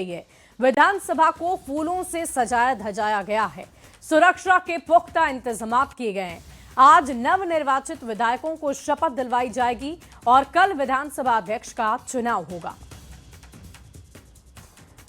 है। विधानसभा को फूलों से सजाया धजाया गया है। सुरक्षा के पुख्ता इंतजाम किए गए हैं। आज नवनिर्वाचित विधायकों को शपथ दिलवाई जाएगी और कल विधानसभा अध्यक्ष का चुनाव होगा।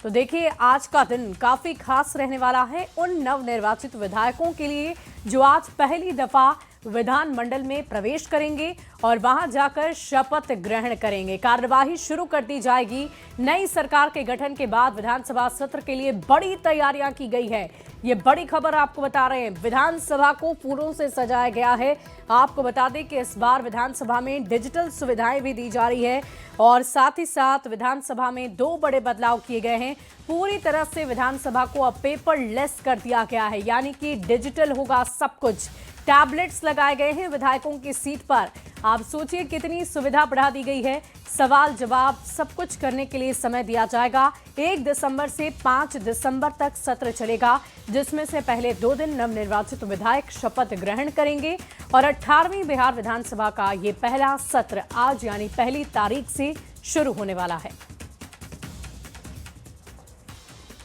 तो देखिए, आज का दिन काफी खास रहने वाला है उन नवनिर्वाचित विधायकों के लिए जो आज पहली दफा विधानमंडल में प्रवेश करेंगे और वहां जाकर शपथ ग्रहण करेंगे। कार्यवाही शुरू कर दी जाएगी। नई सरकार के गठन के बाद विधानसभा सत्र के लिए बड़ी तैयारियां की गई है। ये बड़ी खबर आपको बता रहे हैं। विधानसभा को फूलों से सजाया गया है। आपको बता दें कि इस बार विधानसभा में डिजिटल सुविधाएं भी दी जा रही है और साथ ही साथ विधानसभा में 2 बड़े बदलाव किए गए हैं। पूरी तरह से विधानसभा को अब पेपरलेस कर दिया गया है, यानी कि डिजिटल होगा सब कुछ। टैबलेट्स लगाए गए हैं विधायकों की सीट पर। आप सोचिए कितनी सुविधा बढ़ा दी गई है। सवाल जवाब सब कुछ करने के लिए समय दिया जाएगा। 1 दिसंबर से 5 दिसंबर तक सत्र चलेगा, जिसमें से पहले 2 दिन नवनिर्वाचित विधायक शपथ ग्रहण करेंगे और 18वीं बिहार विधानसभा का ये पहला सत्र आज यानी पहली तारीख से शुरू होने वाला है।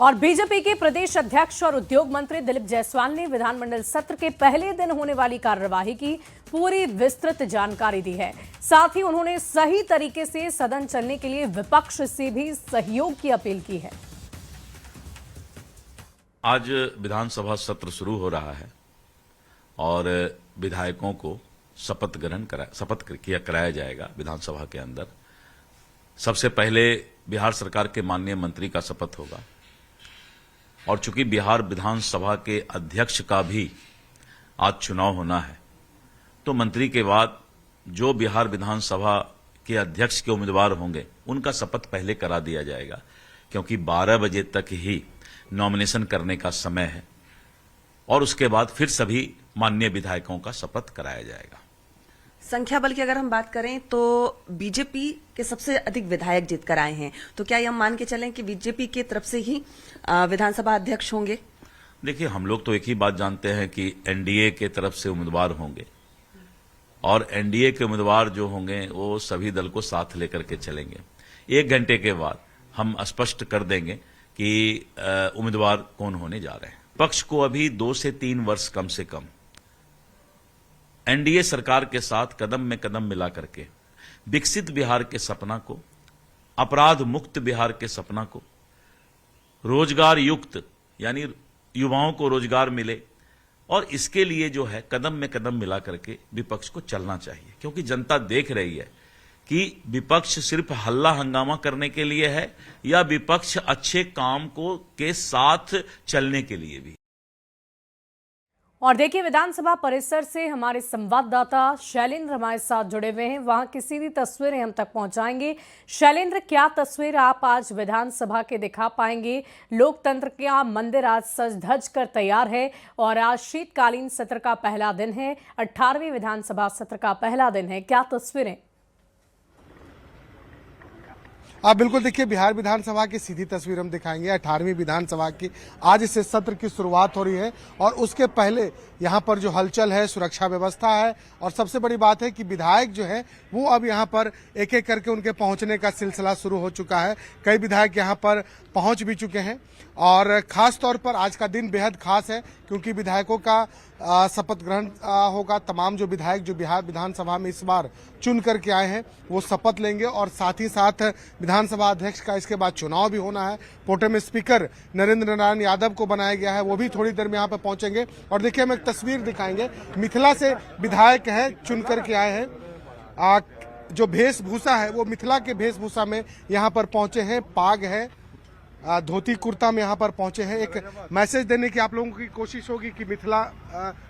और बीजेपी के प्रदेश अध्यक्ष और उद्योग मंत्री दिलीप जायसवाल ने विधानमंडल सत्र के पहले दिन होने वाली कार्यवाही की पूरी विस्तृत जानकारी दी है। साथ ही उन्होंने सही तरीके से सदन चलने के लिए विपक्ष से भी सहयोग की अपील की है। आज विधानसभा सत्र शुरू हो रहा है और विधायकों को शपथ कराया जाएगा विधानसभा के अंदर। सबसे पहले बिहार सरकार के माननीय मंत्री का शपथ होगा और चूंकि बिहार विधानसभा के अध्यक्ष का भी आज चुनाव होना है, तो मंत्री के बाद जो बिहार विधानसभा के अध्यक्ष के उम्मीदवार होंगे उनका शपथ पहले करा दिया जाएगा, क्योंकि 12 बजे तक ही नॉमिनेशन करने का समय है और उसके बाद फिर सभी माननीय विधायकों का शपथ कराया जाएगा। संख्या बल की अगर हम बात करें तो बीजेपी के सबसे अधिक विधायक जीत कर आए हैं, तो क्या हम मान के चलें कि बीजेपी की तरफ से ही विधानसभा अध्यक्ष होंगे? देखिए, हम लोग तो एक ही बात जानते हैं कि एनडीए के तरफ से उम्मीदवार होंगे और एनडीए के उम्मीदवार जो होंगे वो सभी दल को साथ लेकर के चलेंगे। 1 घंटे के बाद हम स्पष्ट कर देंगे कि उम्मीदवार कौन होने जा रहे हैं। पक्ष को अभी 2 से 3 वर्ष कम से कम एनडीए सरकार के साथ कदम में कदम मिला करके विकसित बिहार के सपना को, अपराध मुक्त बिहार के सपना को, रोजगार युक्त यानी युवाओं को रोजगार मिले, और इसके लिए जो है कदम में कदम मिला करके विपक्ष को चलना चाहिए। क्योंकि जनता देख रही है कि विपक्ष सिर्फ हल्ला हंगामा करने के लिए है या विपक्ष अच्छे काम को के साथ चलने के लिए भी। और देखिए, विधानसभा परिसर से हमारे संवाददाता शैलेंद्र हमारे साथ जुड़े हुए हैं। वहां की सीधी तस्वीरें हम तक पहुंचाएंगे। शैलेंद्र, क्या तस्वीर आप आज विधानसभा के दिखा पाएंगे? लोकतंत्र का मंदिर आज सज धज कर तैयार है और आज शीतकालीन सत्र का पहला दिन है। 18वीं विधानसभा सत्र का पहला दिन है। क्या तस्वीरें? आप बिल्कुल देखिए, बिहार विधानसभा की सीधी तस्वीर हम दिखाएंगे। 18वीं विधानसभा की आज से सत्र की शुरुआत हो रही है और उसके पहले यहाँ पर जो हलचल है, सुरक्षा व्यवस्था है और सबसे बड़ी बात है कि विधायक जो है वो अब यहाँ पर एक एक करके उनके पहुंचने का सिलसिला शुरू हो चुका है। कई विधायक यहाँ पर पहुंच भी चुके हैं और खास तौर पर आज का दिन बेहद खास है क्योंकि विधायकों का शपथ ग्रहण होगा। तमाम जो विधायक जो बिहार विधानसभा में इस बार चुन करके आए हैं वो शपथ लेंगे और साथ ही साथ विधानसभा अध्यक्ष का इसके बाद चुनाव भी होना है। प्रोटेम स्पीकर नरेंद्र नारायण यादव को बनाया गया है, वो भी थोड़ी देर में यहाँ पर पहुंचेंगे। और देखिए, हम एक तस्वीर दिखाएंगे। मिथिला से विधायक है, चुन करके आए हैं। जो वेशभूषा है वो मिथिला के वेशभूषा में यहाँ पर पहुंचे हैं। पाग है, धोती कुर्ता में यहाँ पर पहुंचे हैं। एक मैसेज देने की आप लोगों की कोशिश होगी कि मिथिला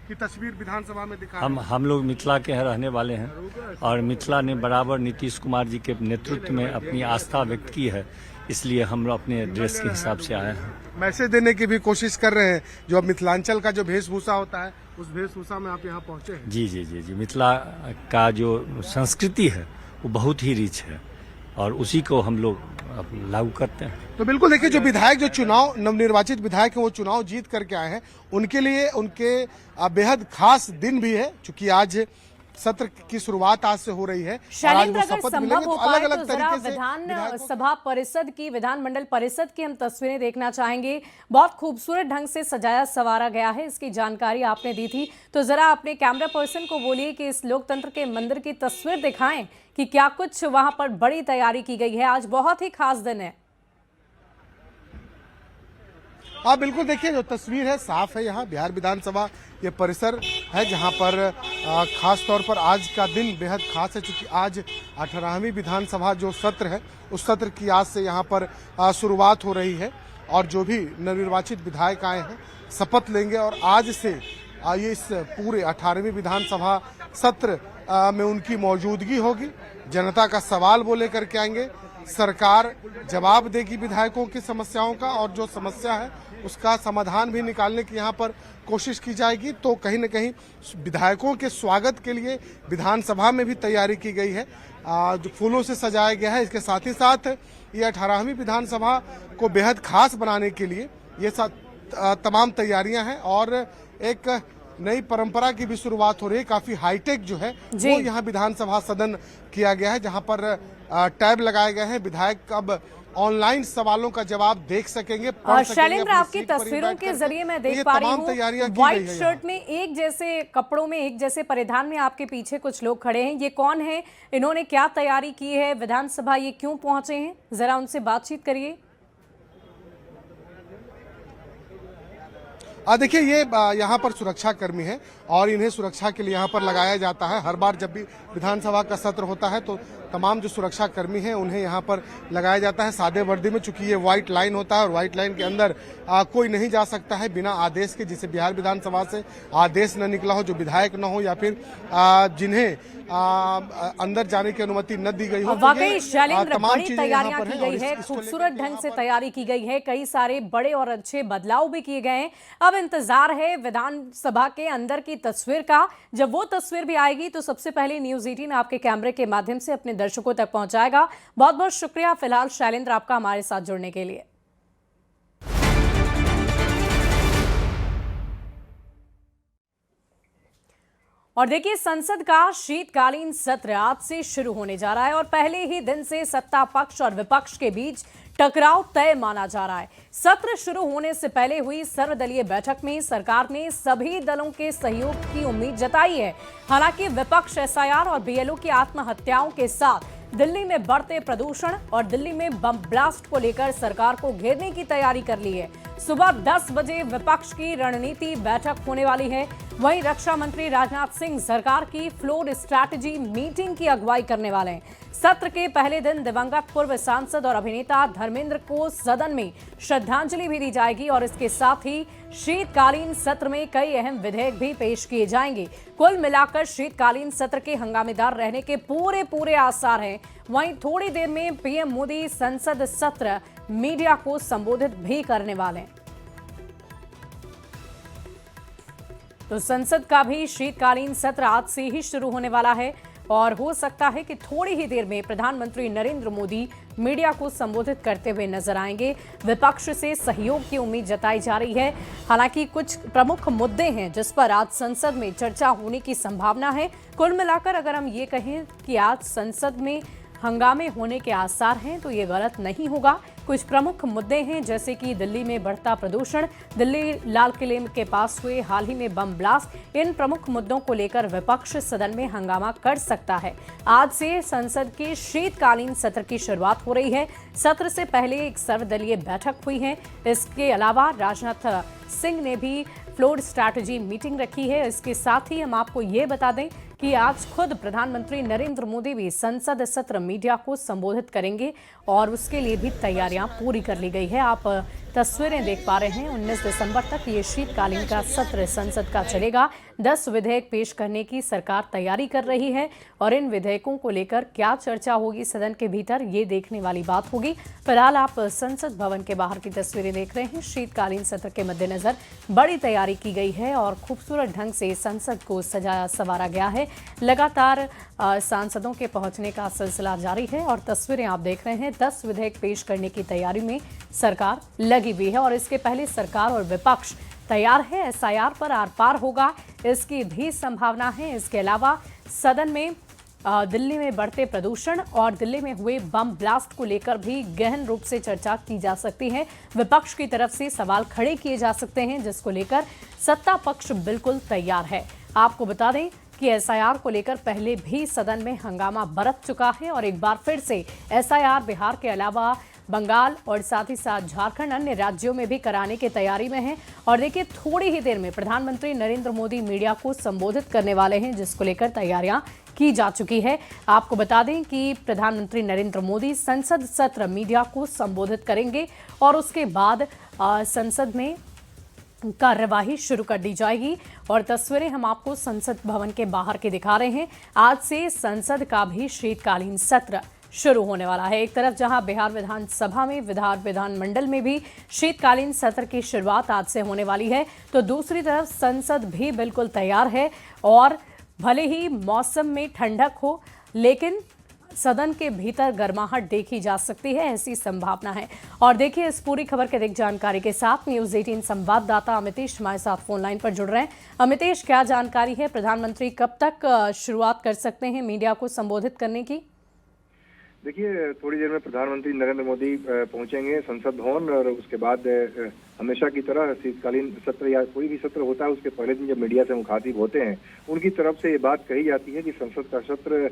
की तस्वीर विधानसभा में दिखा। हम लोग मिथिला के रहने वाले हैं और मिथिला ने बराबर नीतीश कुमार जी के नेतृत्व में अपनी आस्था व्यक्त की है, इसलिए हम लोग अपने ड्रेस के हिसाब से आए हैं। मैसेज देने की भी कोशिश कर रहे हैं। जो मिथिलांचल का जो वेशभूषा होता है उस वेशभूषा में आप यहाँ पहुंचे हैं। जी जी जी जी, मिथिला का जो संस्कृति है वो बहुत ही रिच है और उसी को हम लोग लागू करते हैं। तो बिल्कुल देखिए, जो विधायक जो चुनाव नवनिर्वाचित विधायक हैं वो चुनाव जीत करके आए हैं, उनके लिए उनके बेहद खास दिन भी है, क्योंकि आज सत्र की शुरुआत आज से हो रही है और आज शैलेंद्र, वो अगर शपथ संभव मिलेंगे हो तो अलग पाए अलग तो जरा तरीके से विधान विधायकों सभा परिषद की, विधानमंडल परिषद की हम तस्वीरें देखना चाहेंगे। बहुत खूबसूरत ढंग से सजाया संवारा गया है, इसकी जानकारी आपने दी थी। तो जरा अपने कैमरा पर्सन को बोलिए कि इस लोकतंत्र के मंदिर की तस्वीर दिखाएं कि क्या कुछ वहां पर बड़ी तैयारी की गई है। आज बहुत ही खास दिन है। आप बिल्कुल देखिए, जो तस्वीर है साफ है। यहाँ बिहार विधानसभा ये परिसर है जहाँ पर खास तौर पर आज का दिन बेहद खास है, क्योंकि आज 18वीं विधानसभा जो सत्र है उस सत्र की आज से यहाँ पर शुरुआत हो रही है और जो भी नवनिर्वाचित विधायक आए हैं शपथ लेंगे और आज से ये इस पूरे 18वीं विधानसभा सत्र में उनकी मौजूदगी होगी। जनता का सवाल वो लेकर के आएंगे, सरकार जवाब देगी विधायकों की समस्याओं का और जो समस्या है उसका समाधान भी निकालने की यहाँ पर कोशिश की जाएगी। तो कहीं न कहीं विधायकों के स्वागत के लिए विधानसभा में भी तैयारी की गई है, जो फूलों से सजाया गया है। इसके साथ ही साथ ये 18वीं विधानसभा को बेहद खास बनाने के लिए ये तमाम तैयारियां हैं और एक नई परंपरा की भी शुरुआत हो रही है। काफी हाईटेक जो है वो यहाँ विधानसभा सदन किया गया है, जहाँ पर टैब लगाए गए हैं। विधायक अब ऑनलाइन सवालों का जवाब देख सकेंगे, पढ़ सकेंगे। शैलेंद्र, आपकी तस्वीरों के जरिए मैं देख पा रही हूँ व्हाइट शर्ट में, एक जैसे कपड़ों में, एक जैसे परिधान में आपके पीछे कुछ लोग खड़े हैं। ये कौन है? इन्होंने क्या तैयारी की है? विधानसभा ये क्यों पहुंचे हैं? जरा उनसे बातचीत करिए। देखिए, ये यहाँ पर सुरक्षा कर्मी है और इन्हें सुरक्षा के लिए यहाँ पर लगाया जाता है। हर बार जब भी विधानसभा का सत्र होता है तो तमाम जो सुरक्षा कर्मी हैं उन्हें यहाँ पर लगाया जाता है सादे वर्दी में, चूंकि ये व्हाइट लाइन होता है और व्हाइट लाइन के अंदर कोई नहीं जा सकता है बिना आदेश के, जिसे बिहार विधानसभा से आदेश न निकला हो, जो विधायक न हो या फिर जिन्हें अंदर जाने की अनुमति न दी गई हो। वाकई शैलेंद्र, बड़ी तैयारियां की गई है, खूबसूरत ढंग से तैयारी की गई है, कई सारे बड़े और अच्छे बदलाव भी किए गए हैं। अब इंतजार है विधानसभा के अंदर की तस्वीर का। जब वो तस्वीर भी आएगी तो सबसे पहले न्यूज़ 18 आपके कैमरे के माध्यम से अपने दर्शकों तक पहुंचाएगा। बहुत बहुत शुक्रिया फिलहाल शैलेंद्र आपका हमारे साथ जुड़ने के लिए। और देखिए, संसद का शीतकालीन सत्र आज से शुरू होने जा रहा है और पहले ही दिन से सत्ता पक्ष और विपक्ष के बीच टकराव तय माना जा रहा है। सत्र शुरू होने से पहले हुई सर्वदलीय बैठक में सरकार ने सभी दलों के सहयोग की उम्मीद जताई है। हालांकि विपक्ष एसआईआर और बीएलओ की आत्महत्याओं के साथ दिल्ली में बढ़ते प्रदूषण और दिल्ली में बम ब्लास्ट को लेकर सरकार को घेरने की तैयारी कर ली है। सुबह 10 बजे विपक्ष की रणनीति बैठक होने वाली है। वहीं रक्षा मंत्री राजनाथ सिंह सरकार की फ्लोर स्ट्रैटेजी मीटिंग की अगुवाई करने वाले हैं। सत्र के पहले दिन दिवंगत पूर्व सांसद और अभिनेता धर्मेंद्र को सदन में श्रद्धांजलि भी दी जाएगी और इसके साथ ही शीतकालीन सत्र में कई अहम विधेयक भी पेश किए जाएंगे। कुल मिलाकर शीतकालीन सत्र के हंगामेदार रहने के पूरे आसार हैं। वहीं थोड़ी देर में पीएम मोदी संसद सत्र मीडिया को संबोधित भी करने वाले हैं। तो संसद का भी शीतकालीन सत्र आज से ही शुरू होने वाला है और हो सकता है कि थोड़ी ही देर में प्रधानमंत्री नरेंद्र मोदी मीडिया को संबोधित करते हुए नजर आएंगे। विपक्ष से सहयोग की उम्मीद जताई जा रही है। हालांकि कुछ प्रमुख मुद्दे हैं जिस पर आज संसद में चर्चा होने की संभावना है। कुल मिलाकर अगर हम ये कहें कि आज संसद में हंगामे होने के आसार हैं तो ये गलत नहीं होगा। कुछ प्रमुख मुद्दे हैं जैसे कि दिल्ली में बढ़ता प्रदूषण, दिल्ली लाल किले के पास हुए हाल ही में बम ब्लास्ट, इन प्रमुख मुद्दों को लेकर विपक्ष सदन में हंगामा कर सकता है। आज से संसद के शीतकालीन सत्र की शुरुआत हो रही है। सत्र से पहले एक सर्वदलीय बैठक हुई है। इसके अलावा राजनाथ सिंह ने भी फ्लोर स्ट्रैटेजी मीटिंग रखी है। इसके साथ ही हम आपको ये बता दें कि आज खुद प्रधानमंत्री नरेंद्र मोदी भी संसद सत्र मीडिया को संबोधित करेंगे और उसके लिए भी तैयारियां पूरी कर ली गई है। आप तस्वीरें देख पा रहे हैं। 19 दिसंबर तक ये शीतकालीन का सत्र संसद का चलेगा। 10 विधेयक पेश करने की सरकार तैयारी कर रही है और इन विधेयकों को लेकर क्या चर्चा होगी सदन के भीतर, ये देखने वाली बात होगी। फिलहाल आप संसद भवन के बाहर की तस्वीरें देख रहे हैं। शीतकालीन सत्र के मद्देनजर बड़ी तैयारी की गई है और खूबसूरत ढंग से संसद को सजाया संवारा गया है। लगातार सांसदों के पहुंचने का सिलसिला जारी है और तस्वीरें आप देख रहे हैं। 10 विधेयक पेश करने की तैयारी में सरकार लगी हुई है और इसके पहले सरकार और विपक्ष तैयार है। एसआईआर पर आर पार होगा, इसकी भी संभावना है। इसके अलावा सदन में दिल्ली में बढ़ते प्रदूषण और दिल्ली में हुए बम ब्लास्ट को लेकर भी गहन रूप से चर्चा की जा सकती है। विपक्ष की तरफ से सवाल खड़े किए जा सकते हैं, जिसको लेकर सत्ता पक्ष बिल्कुल तैयार है। आपको बता दें कि एसआईआर को लेकर पहले भी सदन में हंगामा बरत चुका है और एक बार फिर से एसआईआर बिहार के अलावा बंगाल और साथ ही साथ झारखंड अन्य राज्यों में भी कराने की तैयारी में है। और देखिए, थोड़ी ही देर में प्रधानमंत्री नरेंद्र मोदी मीडिया को संबोधित करने वाले हैं, जिसको लेकर तैयारियां की जा चुकी है। आपको बता दें कि प्रधानमंत्री नरेंद्र मोदी संसद सत्र मीडिया को संबोधित करेंगे और उसके बाद संसद में कार्यवाही शुरू कर दी जाएगी। और तस्वीरें हम आपको संसद भवन के बाहर के दिखा रहे हैं। आज से संसद का भी शीतकालीन सत्र शुरू होने वाला है। एक तरफ जहां बिहार विधानसभा में विधानमंडल में भी शीतकालीन सत्र की शुरुआत आज से होने वाली है, तो दूसरी तरफ संसद भी बिल्कुल तैयार है। और भले ही मौसम में ठंडक हो, लेकिन सदन के भीतर गर्माहट देखी जा सकती है, ऐसी संभावना है। और देखिए, इस पूरी खबर के अधिक जानकारी के साथ न्यूज़ 18 संवाददाता अमितेश हमारे साथ फोन लाइन पर जुड़ रहे हैं। अमितेश, क्या जानकारी है? प्रधानमंत्री कब तक शुरुआत कर सकते हैं मीडिया को संबोधित करने की? देखिए, थोड़ी देर में प्रधानमंत्री नरेंद्र मोदी पहुंचेंगे संसद भवन और उसके बाद हमेशा की तरह शीतकालीन सत्र या कोई भी सत्र होता है, उसके पहले दिन जब मीडिया से मुखातिब होते हैं, उनकी तरफ से ये बात कही जाती है कि संसद का सत्र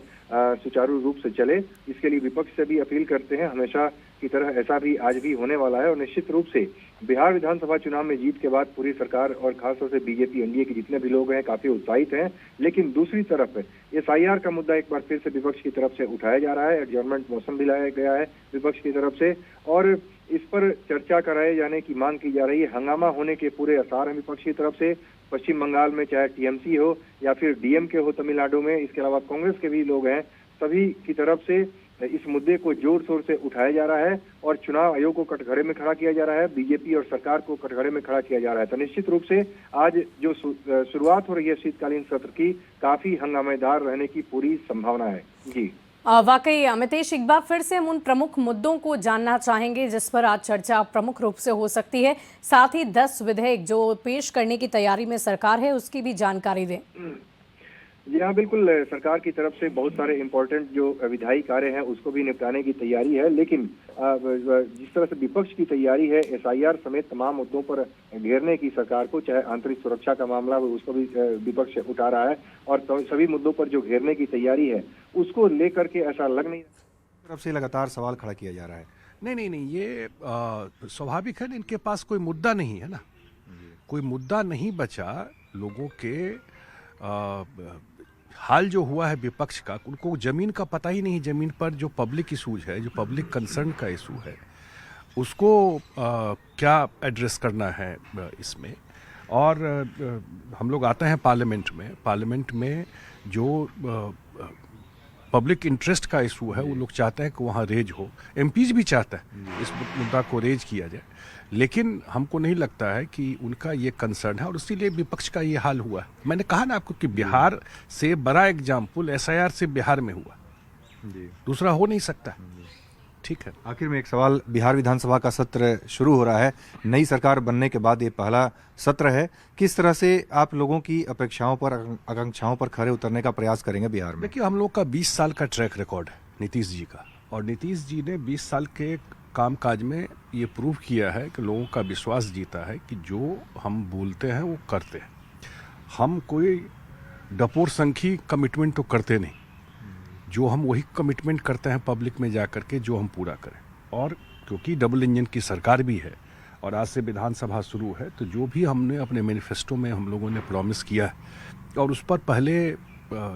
सुचारू रूप से चले। इसके लिए विपक्ष से भी अपील करते हैं। हमेशा की तरह ऐसा भी आज भी होने वाला है। और निश्चित रूप से बिहार विधानसभा चुनाव में जीत के बाद पूरी सरकार और खासतौर से बीजेपी एनडीए के जितने भी लोग हैं काफी उत्साहित हैं। लेकिन दूसरी तरफ एसआईआर का मुद्दा एक बार फिर से विपक्ष की तरफ से उठाया जा रहा है। एडजर्नमेंट मौसम भी लाया गया है विपक्ष की तरफ से और इस पर चर्चा कराए जाने की मांग की जा रही है। हंगामा होने के पूरे आसार हैं विपक्ष की तरफ से। पश्चिम बंगाल में चाहे टीएमसी हो या फिर डीएमके हो तमिलनाडु में, इसके अलावा कांग्रेस के भी लोग हैं, सभी की तरफ से इस मुद्दे को जोर शोर से उठाया जा रहा है और चुनाव आयोग को कटघरे में खड़ा किया जा रहा है, बीजेपी और सरकार को कटघरे में खड़ा किया जा रहा है। तो निश्चित रूप से आज जो शुरुआत हो रही है शीतकालीन सत्र की, काफी हंगामेदार रहने की पूरी संभावना है। जी वाकई अमितेश, एक बार फिर से हम उन प्रमुख मुद्दों को जानना चाहेंगे जिस पर आज चर्चा प्रमुख रूप से हो सकती है। साथ ही 10 विधेयक जो पेश करने की तैयारी में सरकार है, उसकी भी जानकारी दें। जी हाँ, बिल्कुल। सरकार की तरफ से बहुत सारे इम्पोर्टेंट जो विधायी कार्य हैं उसको भी निपटाने की तैयारी है। लेकिन जिस तरह से विपक्ष की तैयारी है एसआईआर समेत तमाम मुद्दों पर घेरने की सरकार को, चाहे आंतरिक सुरक्षा का मामला उसको भी विपक्ष उठा रहा है और सभी मुद्दों पर जो घेरने की तैयारी है उसको लेकर के ऐसा लग नहीं तरफ से लगातार सवाल खड़ा किया जा रहा है। नहीं, ये स्वाभाविक है। इनके पास कोई मुद्दा नहीं है ना, कोई मुद्दा नहीं बचा। लोगों के हाल जो हुआ है विपक्ष का, उनको जमीन का पता ही नहीं। जमीन पर जो पब्लिक इशूज है, जो पब्लिक कंसर्न का इशू है, उसको क्या एड्रेस करना है इसमें। और हम लोग आते हैं पार्लियामेंट में जो पब्लिक इंटरेस्ट का इशू है, वो लोग चाहते हैं कि वहाँ रेज हो। एमपीज भी चाहता है इस मुद्दा को रेज किया जाए, लेकिन हमको नहीं लगता है कि उनका ये कंसर्न है और इसीलिए विपक्ष का ये हाल हुआ। मैंने कहा ना आपको कि बिहार से बड़ा एग्जाम्पल एसआईआर से बिहार में हुआ, दूसरा हो नहीं सकता। ठीक है। आखिर में एक सवाल, बिहार विधानसभा का सत्र शुरू हो रहा है, नई सरकार बनने के बाद ये पहला सत्र है। किस तरह से आप लोगों की अपेक्षाओं पर, आकांक्षाओं पर खरे उतरने का प्रयास करेंगे बिहार में? देखिए, हम लोग का 20 साल का ट्रैक रिकॉर्ड है नीतीश जी का, और नीतीश जी ने 20 साल के कामकाज में ये प्रूव किया है कि लोगों का विश्वास जीता है कि जो हम बोलते हैं वो करते हैं। हम कोई डपोर संखी कमिटमेंट तो करते नहीं, जो हम वही कमिटमेंट करते हैं पब्लिक में जा करके जो हम पूरा करें। और क्योंकि डबल इंजन की सरकार भी है और आज से विधानसभा शुरू है, तो जो भी हमने अपने मैनिफेस्टो में हम लोगों ने प्रॉमिस किया है और उस पर पहले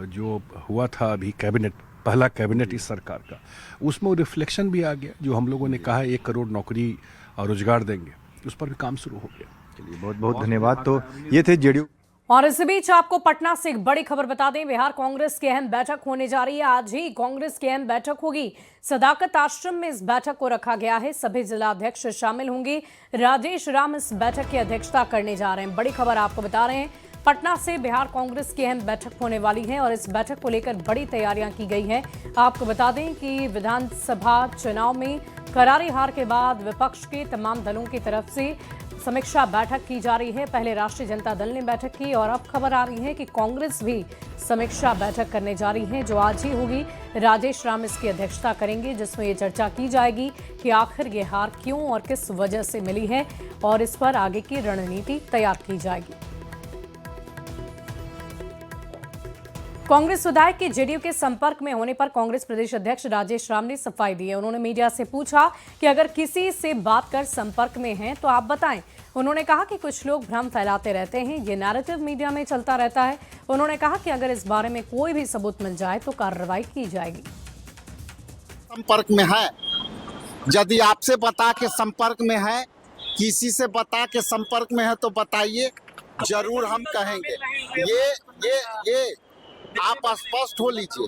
जो हुआ था अभी कैबिनेट, पहला कैबिनेट इस सरकार का, उसमें वो रिफ्लेक्शन भी आ गया। जो हम लोगों ने कहा 1 करोड़ नौकरी और रोजगार देंगे, उस पर भी काम शुरू हो गया। चलिए, बहुत बहुत धन्यवाद। तो ये थे जेडीयू। और इस बीच आपको पटना से एक बड़ी खबर बता दें, बिहार कांग्रेस की अहम बैठक होने जा रही है। आज ही कांग्रेस की अहम बैठक होगी। सदाकत आश्रम में इस बैठक को रखा गया है। सभी जिला अध्यक्ष शामिल होंगे। राजेश राम इस बैठक की अध्यक्षता करने जा रहे हैं। बड़ी खबर आपको बता रहे हैं, पटना से बिहार कांग्रेस की अहम बैठक होने वाली है और इस बैठक को लेकर बड़ी तैयारियां की गई हैं। आपको बता दें कि विधानसभा चुनाव में करारी हार के बाद विपक्ष के तमाम दलों की तरफ से समीक्षा बैठक की जा रही है। पहले राष्ट्रीय जनता दल ने बैठक की और अब खबर आ रही है कि कांग्रेस भी समीक्षा बैठक करने जा रही है, जो आज ही होगी। राजेश राम इसकी अध्यक्षता करेंगे, जिसमें ये चर्चा की जाएगी कि आखिर ये हार क्यों और किस वजह से मिली है और इस पर आगे की रणनीति तैयार की जाएगी। कांग्रेस विधायक के जेडीयू के संपर्क में होने पर कांग्रेस प्रदेश अध्यक्ष राजेश राम ने सफाई दी है। उन्होंने मीडिया से पूछा कि अगर किसी से बात कर संपर्क में हैं तो आप बताएं। उन्होंने कहा कि कुछ लोग भ्रम फैलाते रहते हैं, ये नैरेटिव मीडिया में चलता रहता है। उन्होंने कहा कि अगर इस बारे में कोई भी सबूत मिल जाए तो कार्रवाई की जाएगी। संपर्क में है, यदि आपसे बता के संपर्क में है, किसी से बता के संपर्क में है तो बताइए, जरूर हम कहेंगे। ये आप स्पष्ट हो लीजिए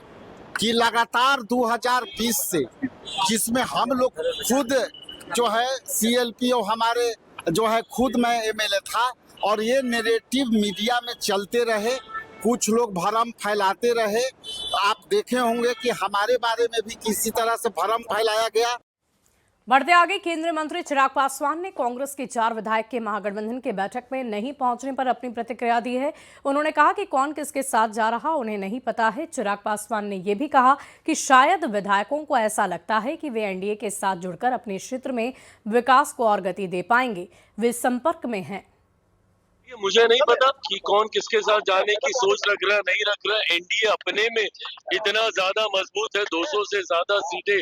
कि लगातार 2020 से, जिसमें हम लोग खुद जो है CLPO हमारे जो है खुद मैं MLA था, और ये नैरेटिव मीडिया में चलते रहे, कुछ लोग भ्रम फैलाते रहे। आप देखे होंगे कि हमारे बारे में भी किसी तरह से भ्रम फैलाया गया। बढ़ते आगे, केंद्रीय मंत्री चिराग पासवान ने कांग्रेस के 4 विधायक के महागठबंधन की बैठक में नहीं पहुंचने पर अपनी प्रतिक्रिया दी है। उन्होंने कहा कि कौन किसके साथ जा रहा उन्हें नहीं पता है। चिराग पासवान ने यह भी कहा कि शायद विधायकों को ऐसा लगता है कि वे एनडीए के साथ जुड़कर अपने क्षेत्र में विकास को और गति दे पाएंगे। वे संपर्क में हैं। मुझे नहीं पता कि कौन किसके साथ जाने की सोच रख रहा नहीं रख रहा। एनडीए अपने में इतना ज्यादा मजबूत है, 200 से ज्यादा सीटें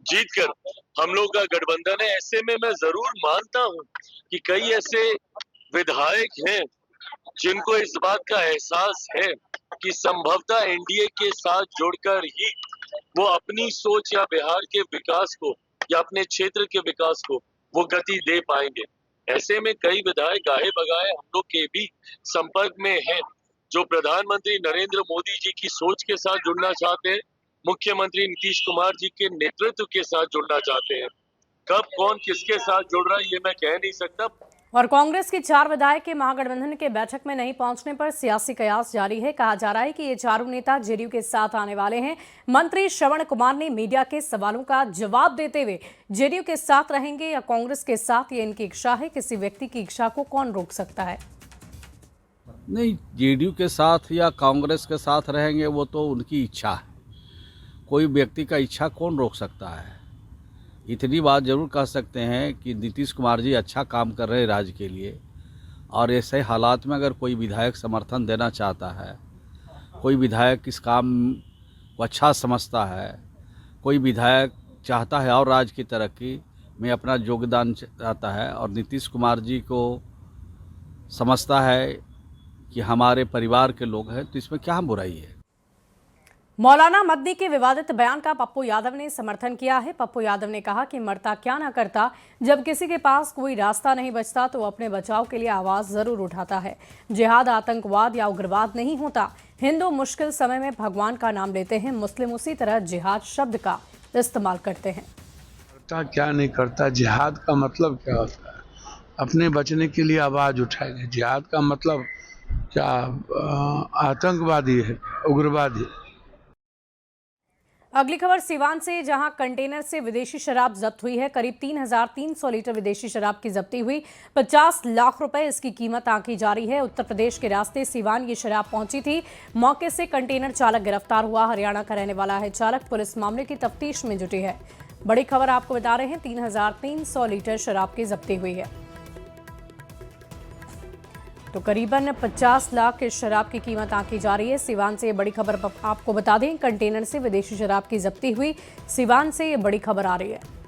जीतकर हम लोग का गठबंधन है। ऐसे में मैं जरूर मानता हूं कि कई ऐसे विधायक हैं जिनको इस बात का एहसास है कि संभवतः एनडीए के साथ जुड़कर ही वो अपनी सोच या बिहार के विकास को या अपने क्षेत्र के विकास को वो गति दे पाएंगे। ऐसे में कई विधायक गाहे बगाए हम लोग के भी संपर्क में हैं, जो प्रधानमंत्री नरेंद्र मोदी जी की सोच के साथ जुड़ना चाहते हैं, मुख्यमंत्री नीतीश कुमार जी के नेतृत्व के साथ जुड़ना चाहते हैं। कब कौन किसके साथ जुड़ रहा है ये मैं कह नहीं सकता। और कांग्रेस के 4 विधायक के महागठबंधन के बैठक में नहीं पहुंचने पर सियासी कयास जारी है। कहा जा रहा है कि ये चारों नेता जेडीयू के साथ आने वाले हैं। मंत्री श्रवण कुमार ने मीडिया के सवालों का जवाब देते हुए जेडीयू के साथ रहेंगे या कांग्रेस के साथ, ये इनकी इच्छा है। किसी व्यक्ति की इच्छा को कौन रोक सकता है? नहीं, जेडीयू के साथ या कांग्रेस के साथ रहेंगे वो तो उनकी इच्छा है। कोई व्यक्ति का इच्छा कौन रोक सकता है? इतनी बात जरूर कह सकते हैं कि नीतीश कुमार जी अच्छा काम कर रहे हैं राज्य के लिए, और ऐसे हालात में अगर कोई विधायक समर्थन देना चाहता है, कोई विधायक इस काम को अच्छा समझता है, कोई विधायक चाहता है और राज्य की तरक्की में अपना योगदान चाहता है और नीतीश कुमार जी को समझता है कि हमारे परिवार के लोग हैं, तो इसमें क्या बुराई है? मौलाना मदनी के विवादित बयान का पप्पू यादव ने समर्थन किया है। पप्पू यादव ने कहा कि मरता क्या ना करता, जब किसी के पास कोई रास्ता नहीं बचता तो वो अपने बचाव के लिए आवाज जरूर उठाता है। जिहाद आतंकवाद या उग्रवाद नहीं होता। हिंदू मुश्किल समय में भगवान का नाम लेते हैं, मुस्लिम उसी तरह जिहाद शब्द का इस्तेमाल करते हैं। करता क्या नहीं करता, जिहाद का मतलब क्या होता है? अपने बचने के लिए आवाज उठाएंगे। जिहाद का मतलब क्या आतंकवादी है, उग्रवादी? अगली खबर सीवान से, जहां कंटेनर से विदेशी शराब जब्त हुई है। करीब 3,300 लीटर विदेशी शराब की जब्ती हुई। 50 लाख रुपए इसकी कीमत आंकी जा रही है। उत्तर प्रदेश के रास्ते सीवान ये शराब पहुंची थी। मौके से कंटेनर चालक गिरफ्तार हुआ। हरियाणा का रहने वाला है चालक। पुलिस मामले की तफ्तीश में जुटी है। बड़ी खबर आपको बता रहे हैं, 3,300 लीटर शराब की जब्ती हुई है। तो करीबन 50 लाख इस शराब की कीमत आंकी जा रही है। सीवान से ये बड़ी खबर आपको बता दें, कंटेनर से विदेशी शराब की जब्ती हुई। सीवान से ये बड़ी खबर आ रही है।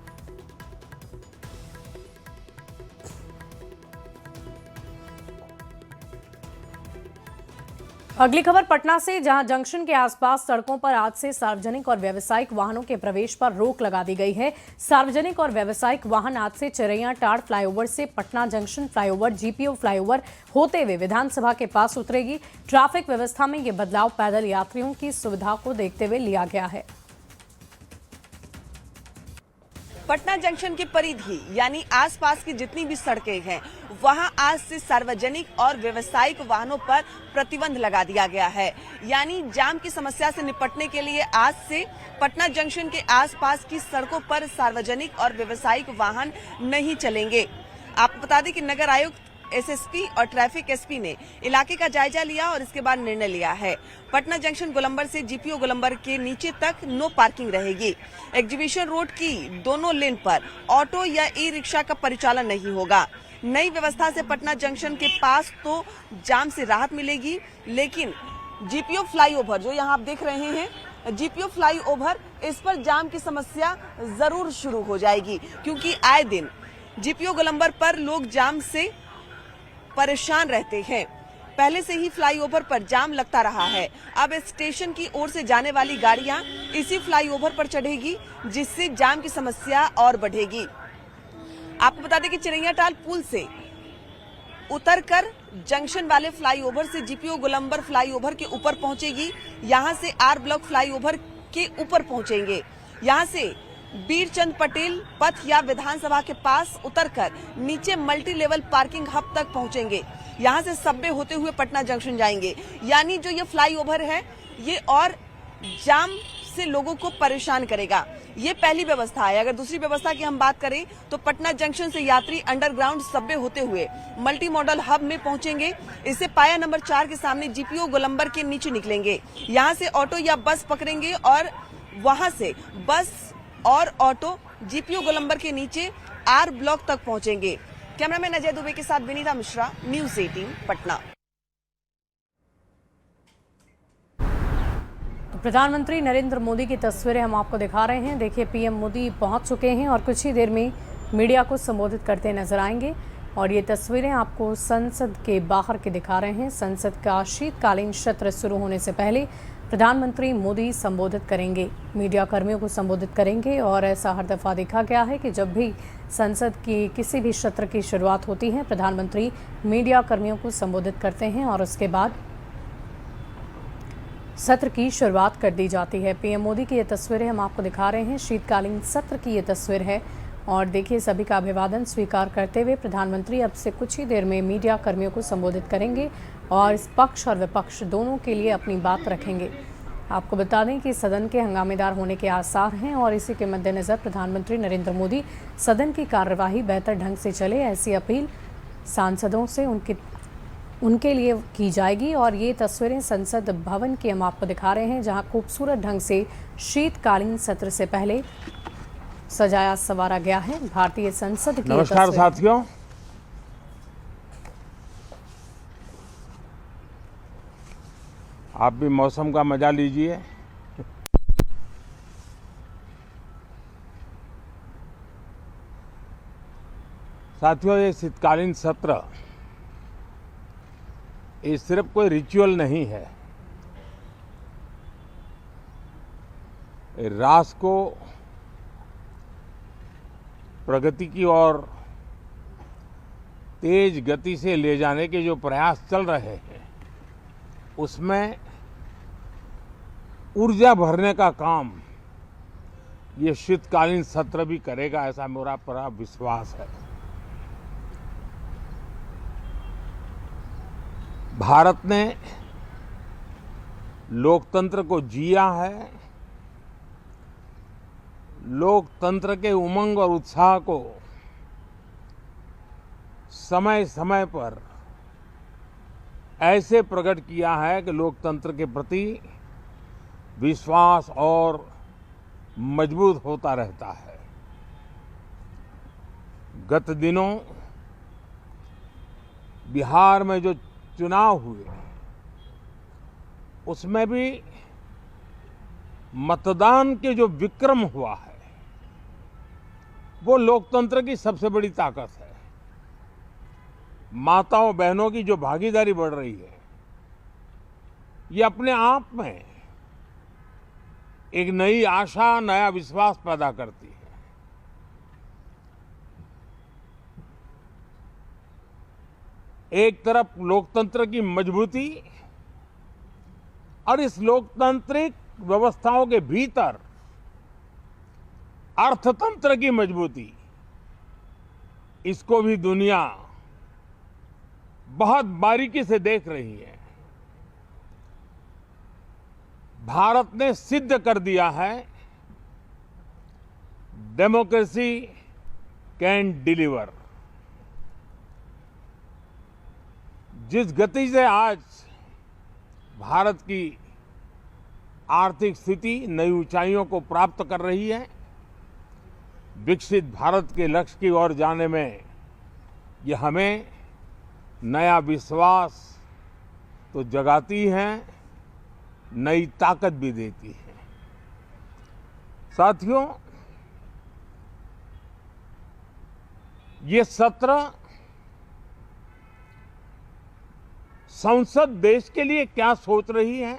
अगली खबर पटना से, जहां जंक्शन के आसपास सड़कों पर आज से सार्वजनिक और व्यावसायिक वाहनों के प्रवेश पर रोक लगा दी गई है। सार्वजनिक और व्यावसायिक वाहन आज से चिरैया टाड़ फ्लाईओवर से Patna junction flyover, GPO flyover होते हुए विधानसभा के पास उतरेगी। ट्रैफिक व्यवस्था में यह बदलाव पैदल यात्रियों की सुविधा को देखते हुए लिया गया है। पटना जंक्शन की परिधि यानी आसपास की जितनी भी सड़कें हैं, वहां आज से सार्वजनिक और व्यावसायिक वाहनों पर प्रतिबंध लगा दिया गया है। यानी जाम की समस्या से निपटने के लिए आज से पटना जंक्शन के आसपास की सड़कों पर सार्वजनिक और व्यावसायिक वाहन नहीं चलेंगे। आपको बता दें कि नगर आयुक्त, एसएसपी और ट्रैफिक एसपी ने इलाके का जायजा लिया और इसके बाद निर्णय लिया है। पटना जंक्शन गोलंबर से जीपीओ गोलंबर के नीचे तक नो पार्किंग रहेगी। एग्जीबिशन रोड की दोनों लेन पर ऑटो या ई रिक्शा का परिचालन नहीं होगा। नई व्यवस्था से पटना जंक्शन के पास तो जाम से राहत मिलेगी, लेकिन जीपीओ फ्लाईओवर जो यहाँ आप देख रहे हैं, जीपीओ फ्लाईओवर, इस पर जाम की समस्या जरूर शुरू हो जाएगी, क्योंकि आए दिन जीपीओ गोलंबर पर लोग जाम से परेशान रहते हैं। पहले से ही फ्लाईओवर पर जाम लगता रहा है। अब स्टेशन की ओर से जाने वाली गाड़ियां इसी फ्लाईओवर पर चढ़ेगी, जिससे जाम की समस्या और बढ़ेगी। आपको बता दें कि चिरैयाटाल पुल से उतरकर जंक्शन वाले फ्लाईओवर से जीपीओ गोलंबर फ्लाईओवर के ऊपर पहुंचेगी। यहां से आर ब्लॉक फ्लाईओवर के ऊपर पहुंचेंगे। यहां से बीरचंद पटेल पथ या विधानसभा के पास उतरकर नीचे मल्टी लेवल पार्किंग हब तक पहुंचेंगे। यहां से सबवे होते हुए पटना जंक्शन जाएंगे। यानी जो ये फ्लाईओवर है, ये और जाम से लोगों को परेशान करेगा। ये पहली व्यवस्था है। अगर दूसरी व्यवस्था की हम बात करें तो पटना जंक्शन से यात्री अंडरग्राउंड सबवे होते हुए मल्टी मॉडल हब में पहुंचेंगे। इससे पाया नंबर 4 के सामने जीपीओ गोलंबर के नीचे निकलेंगे। यहाँ से ऑटो या बस पकड़ेंगे और वहां से बस और ऑटो जीपीओ गोलंबर के नीचे आर ब्लॉक तक पहुंचेंगे। कैमरामैन अजय दुबे के साथ विनीता मिश्रा, न्यूज 18 पटना। तो प्रधानमंत्री नरेंद्र मोदी की तस्वीरें हम आपको दिखा रहे हैं। देखिए, पीएम मोदी पहुंच चुके हैं और कुछ ही देर में मीडिया को संबोधित करते नजर आएंगे। और ये तस्वीरें आपको संसद के बाहर के दिखा रहे हैं। संसद का शीतकालीन सत्र शुरू होने से पहले प्रधानमंत्री मोदी संबोधित करेंगे, मीडिया कर्मियों को संबोधित करेंगे। और ऐसा हर दफ़ा देखा गया है कि जब भी संसद की किसी भी सत्र की शुरुआत होती है, प्रधानमंत्री मीडिया कर्मियों को संबोधित करते हैं और उसके बाद सत्र की शुरुआत कर दी जाती है। पीएम मोदी की ये तस्वीरें हम आपको दिखा रहे हैं। शीतकालीन सत्र की ये तस्वीर है और देखिए, सभी का अभिवादन स्वीकार करते हुए प्रधानमंत्री अब से कुछ ही देर में मीडिया कर्मियों को संबोधित करेंगे और पक्ष और विपक्ष दोनों के लिए अपनी बात रखेंगे। आपको बता दें कि सदन के हंगामेदार होने के आसार हैं और इसी के मद्देनज़र प्रधानमंत्री नरेंद्र मोदी सदन की कार्यवाही बेहतर ढंग से चले, ऐसी अपील सांसदों से उनके लिए की जाएगी। और ये तस्वीरें संसद भवन की हम आपको दिखा रहे हैं, जहां खूबसूरत ढंग से शीतकालीन सत्र से पहले सजाया संवारा गया है भारतीय संसद की। नमस्कार साथियों, आप भी मौसम का मजा लीजिए। साथियों, ये शीतकालीन सत्र ये सिर्फ कोई रिचुअल नहीं है। राष्ट्र को प्रगति की ओर तेज गति से ले जाने के जो प्रयास चल रहे हैं, उसमें ऊर्जा भरने का काम ये शीतकालीन सत्र भी करेगा, ऐसा मेरा पूरा विश्वास है। भारत ने लोकतंत्र को जिया है, लोकतंत्र के उमंग और उत्साह को समय समय पर ऐसे प्रकट किया है कि लोकतंत्र के प्रति विश्वास और मजबूत होता रहता है। गत दिनों बिहार में जो चुनाव हुए, उसमें भी मतदान के जो विक्रम हुआ है, वो लोकतंत्र की सबसे बड़ी ताकत है। माताओं बहनों की जो भागीदारी बढ़ रही है, ये अपने आप में एक नई आशा, नया विश्वास पैदा करती है। एक तरफ लोकतंत्र की मजबूती और इस लोकतांत्रिक व्यवस्थाओं के भीतर अर्थतंत्र की मजबूती, इसको भी दुनिया बहुत बारीकी से देख रही है। भारत ने सिद्ध कर दिया है, डेमोक्रेसी कैन डिलीवर। जिस गति से आज भारत की आर्थिक स्थिति नई ऊंचाइयों को प्राप्त कर रही है, विकसित भारत के लक्ष्य की ओर जाने में ये हमें नया विश्वास तो जगाती है, नई ताकत भी देती है। साथियों, ये सत्र संसद देश के लिए क्या सोच रही है,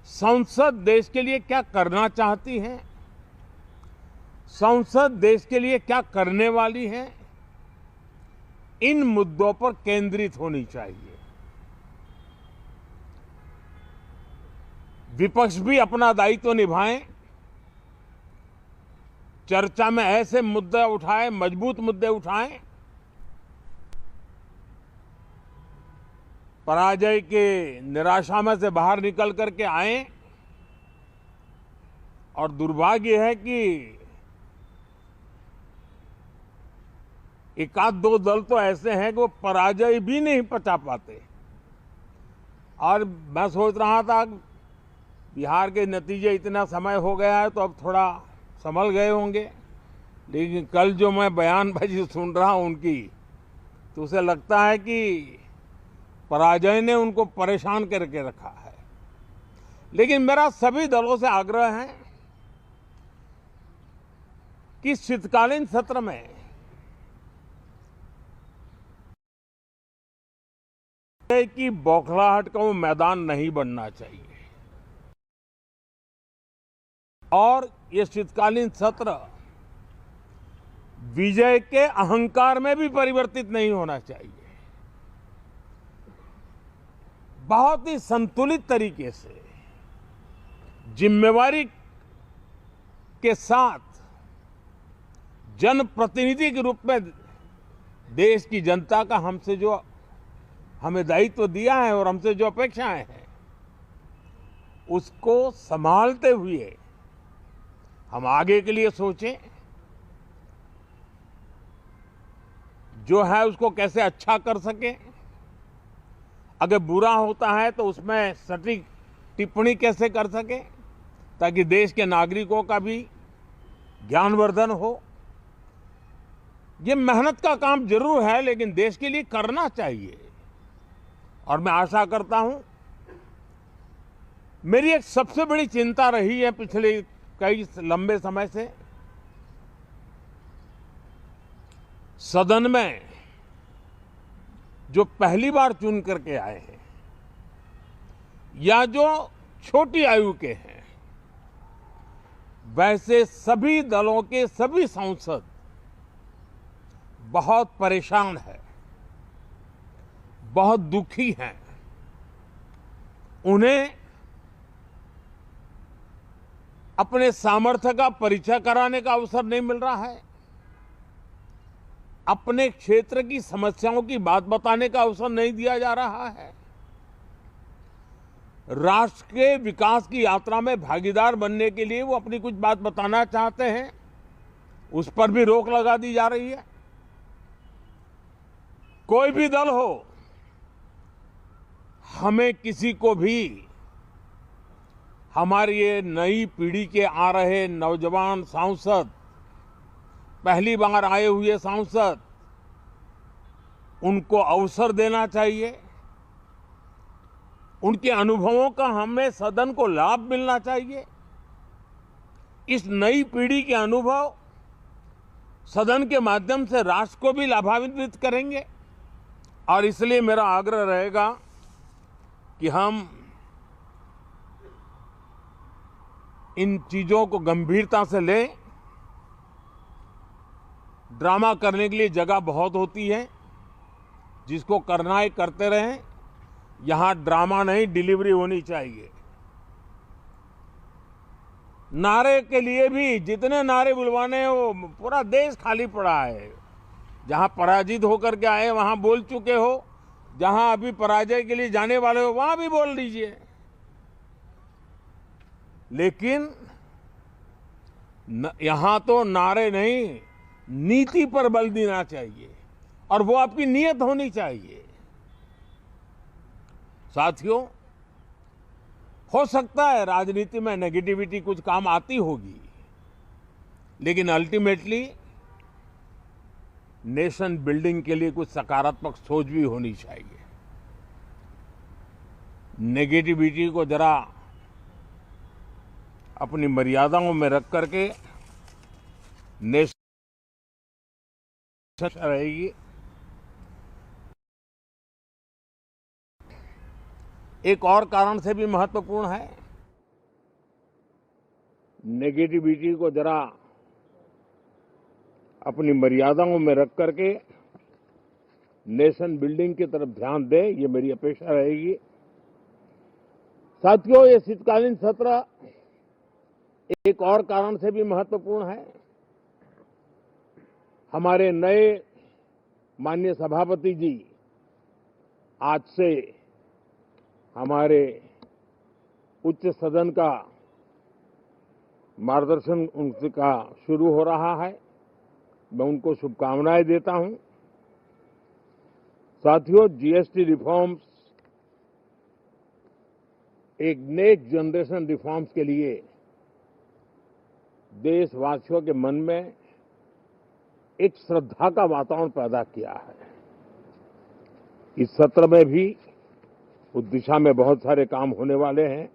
संसद देश के लिए क्या करना चाहती है, संसद देश के लिए क्या करने वाली है, इन मुद्दों पर केंद्रित होनी चाहिए। विपक्ष भी अपना दायित्व निभाएं, चर्चा में ऐसे मुद्दे उठाएं, मजबूत मुद्दे उठाएं, पराजय के निराशा में से बाहर निकल करके आए। और दुर्भाग्य है कि एक आध दो दल तो ऐसे हैं कि वो पराजय भी नहीं पचा पाते। और मैं सोच रहा था बिहार के नतीजे इतना समय हो गया है तो अब थोड़ा संभल गए होंगे, लेकिन कल जो मैं बयानबाजी सुन रहा हूं उनकी, तो उसे लगता है कि पराजय ने उनको परेशान करके रखा है। लेकिन मेरा सभी दलों से आग्रह है कि शीतकालीन सत्र में की बौखलाहट का वो मैदान नहीं बनना चाहिए और ये शीतकालीन सत्र विजय के अहंकार में भी परिवर्तित नहीं होना चाहिए। बहुत ही संतुलित तरीके से जिम्मेवारी के साथ जनप्रतिनिधि के रूप में देश की जनता का हमसे जो हमें दायित्व दिया है और हमसे जो अपेक्षाएं हैं उसको संभालते हुए हम आगे के लिए सोचें, जो है उसको कैसे अच्छा कर सकें। अगर बुरा होता है तो उसमें सटीक टिप्पणी कैसे कर सके ताकि देश के नागरिकों का भी ज्ञानवर्धन हो। ये मेहनत का काम जरूर है, लेकिन देश के लिए करना चाहिए। और मैं आशा करता हूं, मेरी एक सबसे बड़ी चिंता रही है पिछले कई लंबे समय से, सदन में जो पहली बार चुन करके आए हैं या जो छोटी आयु के हैं, वैसे सभी दलों के सभी सांसद बहुत परेशान हैं, बहुत दुखी हैं। उन्हें अपने सामर्थ्य का परिचय कराने का अवसर नहीं मिल रहा है, अपने क्षेत्र की समस्याओं की बात बताने का अवसर नहीं दिया जा रहा है। राष्ट्र के विकास की यात्रा में भागीदार बनने के लिए वो अपनी कुछ बात बताना चाहते हैं, उस पर भी रोक लगा दी जा रही है। कोई भी दल हो, हमें किसी को भी हमारी ये नई पीढ़ी के आ रहे नौजवान सांसद, पहली बार आए हुए सांसद, उनको अवसर देना चाहिए। उनके अनुभवों का हमें सदन को लाभ मिलना चाहिए। इस नई पीढ़ी के अनुभव सदन के माध्यम से राष्ट्र को भी लाभान्वित करेंगे। और इसलिए मेरा आग्रह रहेगा कि हम इन चीजों को गंभीरता से लें। ड्रामा करने के लिए जगह बहुत होती है, जिसको करना है करते रहें। यहां ड्रामा नहीं, डिलीवरी होनी चाहिए। नारे के लिए भी जितने नारे बुलवाने हैं, वो पूरा देश खाली पड़ा है। जहां पराजित होकर के आए वहां बोल चुके हो, जहां अभी पराजय के लिए जाने वाले हो वहां भी बोल दीजिए। लेकिन यहां तो नारे नहीं, नीति पर बल देना चाहिए और वो आपकी नीयत होनी चाहिए। साथियों, हो सकता है राजनीति में नेगेटिविटी कुछ काम आती होगी, लेकिन अल्टीमेटली नेशन बिल्डिंग के लिए कुछ सकारात्मक सोच भी होनी चाहिए। नेगेटिविटी को जरा अपनी मर्यादाओं में रख करके नेशन रहेगी। एक और कारण से भी महत्वपूर्ण है, नेगेटिविटी को जरा अपनी मर्यादाओं में रख करके नेशन बिल्डिंग की तरफ ध्यान दे, ये मेरी अपेक्षा रहेगी। साथियों, ये शीतकालीन सत्र एक और कारण से भी महत्वपूर्ण है। हमारे नए माननीय सभापति जी आज से हमारे उच्च सदन का मार्गदर्शन उनका शुरू हो रहा है। मैं उनको शुभकामनाएं देता हूं। साथियों, जीएसटी रिफॉर्म्स एक नेक्स्ट जनरेशन रिफॉर्म्स के लिए देशवासियों के मन में एक श्रद्धा का वातावरण पैदा किया है। इस सत्र में भी उस दिशा में बहुत सारे काम होने वाले हैं।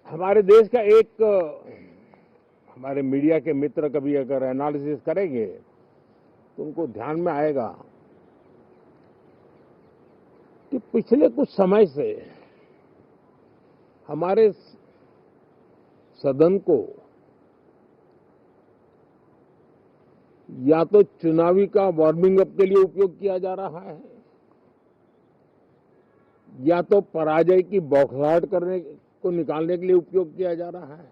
हमारे देश का एक हमारे मीडिया के मित्र कभी अगर एनालिसिस करेंगे तो उनको ध्यान में आएगा कि पिछले कुछ समय से हमारे सदन को या तो चुनावी का वार्मिंग अप के लिए उपयोग किया जा रहा है, या तो पराजय की बौखलाहट करने को निकालने के लिए उपयोग किया जा रहा है।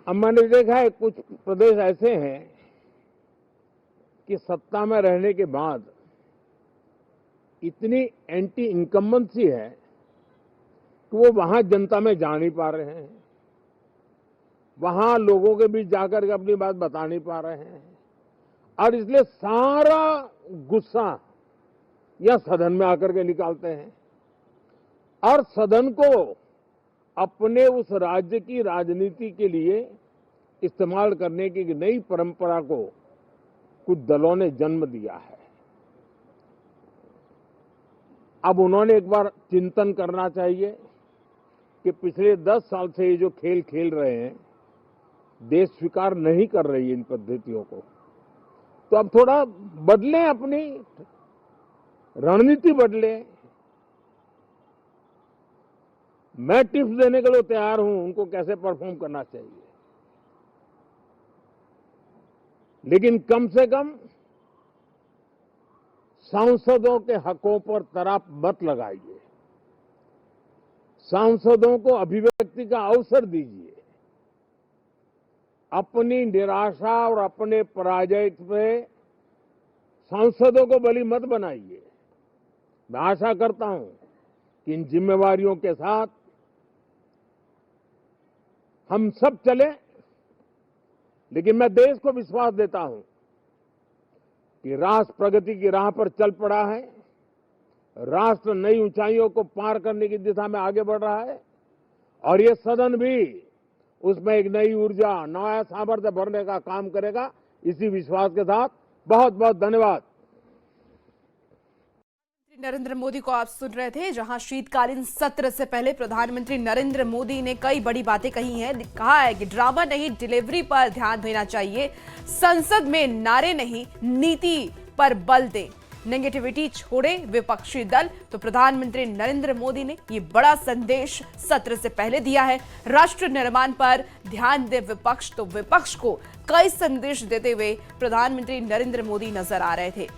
अब मैंने देखा है कुछ प्रदेश ऐसे हैं कि सत्ता में रहने के बाद इतनी एंटी इनकम्बेंसी है कि वो वहां जनता में जा नहीं पा रहे हैं, वहां लोगों के बीच जाकर के अपनी बात बता नहीं पा रहे हैं, और इसलिए सारा गुस्सा या सदन में आकर के निकालते हैं और सदन को अपने उस राज्य की राजनीति के लिए इस्तेमाल करने की नई परंपरा को कुछ दलों ने जन्म दिया है। अब उन्होंने एक बार चिंतन करना चाहिए कि पिछले 10 साल से ये जो खेल खेल रहे हैं, देश स्वीकार नहीं कर रही है इन पद्धतियों को, तो अब थोड़ा बदलें, अपनी रणनीति बदलें। मैं टिप्स देने के लिए तैयार हूं उनको कैसे परफॉर्म करना चाहिए, लेकिन कम से कम सांसदों के हकों पर तराप मत लगाइए, सांसदों को अभिव्यक्ति का अवसर दीजिए, अपनी निराशा और अपने पराजय पे सांसदों को बलि मत बनाइए। मैं आशा करता हूं कि इन जिम्मेवारियों के साथ हम सब चलें, लेकिन मैं देश को विश्वास देता हूं कि राष्ट्र प्रगति की राह पर चल पड़ा है, राष्ट्र नई ऊंचाइयों को पार करने की दिशा में आगे बढ़ रहा है, और ये सदन भी उसमें एक नई ऊर्जा, नया सामर्थ्य भरने का काम करेगा। इसी विश्वास के साथ बहुत बहुत धन्यवाद। नरेंद्र मोदी को आप सुन रहे थे, जहां शीतकालीन सत्र से पहले प्रधानमंत्री नरेंद्र मोदी ने कई बड़ी बातें कही हैं। कहा है कि ड्रामा नहीं, डिलीवरी पर ध्यान देना चाहिए, संसद में नारे नहीं, नीति पर बल दें, नेगेटिविटी छोड़े विपक्षी दल। तो प्रधानमंत्री नरेंद्र मोदी ने ये बड़ा संदेश सत्र से पहले दिया है। राष्ट्र निर्माण पर ध्यान दे विपक्ष, तो विपक्ष को कई संदेश देते हुए प्रधानमंत्री नरेंद्र मोदी नजर आ रहे थे।